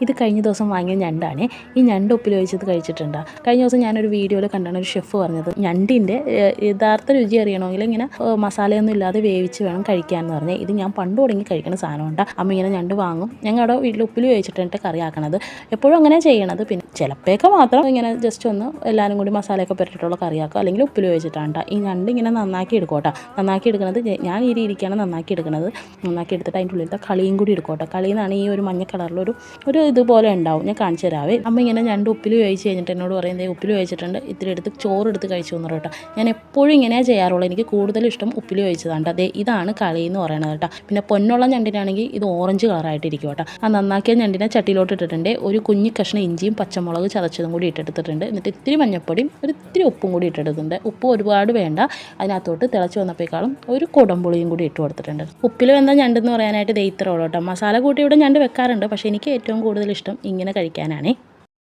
ഇത് കഴിഞ്ഞ ദിവസം വാങ്ങിയ ഞണ്ടാണ്. ഈ ഞണ്ട് ഉപ്പിൽ ഒഴിച്ചത് കഴിച്ചിട്ടുണ്ടോ? കഴിഞ്ഞ ദിവസം ഞാനൊരു വീഡിയോയിൽ കണ്ടാണ് ഒരു ഷെഫ് പറഞ്ഞത് ഞണ്ടിൻ്റെ യഥാർത്ഥ രുചി അറിയണമെങ്കിൽ ഇങ്ങനെ മസാലയൊന്നും ഇല്ലാതെ വേവിച്ച് വേണം കഴിക്കാമെന്ന് പറഞ്ഞാൽ. ഇത് ഞാൻ പണ്ട് തുടങ്ങി കഴിക്കുന്ന സാധനമുണ്ട്. അമ്മ ഇങ്ങനെ ഞണ്ട് വാങ്ങും, ഞങ്ങളുടെ വീട്ടിൽ ഉപ്പിൽ വേവിച്ചിട്ട് കറി ആക്കണത്. എപ്പോഴും അങ്ങനെ ചെയ്യണത്. പിന്നെ ചിലപ്പോഴൊക്കെ മാത്രം ഇങ്ങനെ ജസ്റ്റ് ഒന്ന് എല്ലാവരും കൂടി മസാലയൊക്കെ പുരട്ടിയിട്ടുള്ള കറിയാക്കുക, അല്ലെങ്കിൽ ഉപ്പിൽ വേവിച്ചിട്ടാണ്. ഈ ഞണ്ട് ഇങ്ങനെ നന്നാക്കി എടുക്കോട്ടെ. നന്നാക്കി എടുക്കുന്നത് ഞാൻ ഈ രീതിക്കാണ് നന്നാക്കി എടുക്കുന്നത്. നന്നാക്കി എടുത്തിട്ട് അതിൻ്റെ ഉള്ളിലത്തെ കളിയും കൂടി എടുക്കോട്ടെ. കളിയിൽ നിന്നാണ് ഈ ഒരു മഞ്ഞ കളറിലൊരു ഇതുപോലെ ഉണ്ടാവും. ഞാൻ കാണിച്ചു തരാവേ. അമ്മ ഇങ്ങനെ ഞണ്ട് ഉപ്പിൽ വേവിച്ച് കഴിഞ്ഞിട്ട് എന്നോട് പറയുന്നത് ഉപ്പിൽ വേവിച്ചിട്ടുണ്ട്, ഇത്തിരി എടുത്ത് ചോറെടുത്ത് കഴിച്ചു എന്ന് കേട്ടോ. ഞാൻ എപ്പോഴും ഇങ്ങനെയാണ് ചെയ്യാറുള്ളൂ. എനിക്ക് കൂടുതലും ഇഷ്ടം ഉപ്പിൽ വേവിച്ചതാണ്. അതെ, ഇതാണ് കളി എന്ന് പറയുന്നത് കേട്ടോ. പിന്നെ പൊന്നുള്ള ഞണ്ടിനാണെങ്കിൽ ഇത് ഓറഞ്ച് കളറായിട്ടിരിക്കും കേട്ടോ. ആ നന്നാക്കിയ ഞണ്ടിനെ ചട്ടിയിലോട്ട് ഇട്ടിട്ടുണ്ട്. ഒരു കുഞ്ഞി കഷ്ണം ഇഞ്ചിയും പച്ചമുളക് ചതച്ചതും കൂടി ഇട്ടെടുത്തിട്ടുണ്ട്. എന്നിട്ട് ഇത്തിരി മഞ്ഞപ്പൊടിയും ഇത്തിരി ഉപ്പും കൂടി ഇട്ടെടുത്തിട്ടുണ്ട്. ഉപ്പ് ഒരുപാട് വേണ്ട. അതിനകത്തോട്ട് തിളച്ച് വന്നപ്പോഴേക്കാളും ഒരു കുടംപുളിയും കൂടി ഇട്ട് കൊടുത്തിട്ടുണ്ട്. ഉപ്പിൽ വെന്ത ഞണ്ടെന്ന് പറയാനായിട്ട് ദേ ഇത്രയുള്ളൂ കേട്ടോ. മസാല കൂട്ടി ഇവിടെ ഞണ്ട് വെക്കാറുണ്ട്, പക്ഷേ എനിക്ക് ഏറ്റവും കൂടുതൽ ഇഷ്ടം ഇങ്ങനെ കഴിക്കാനാണ്.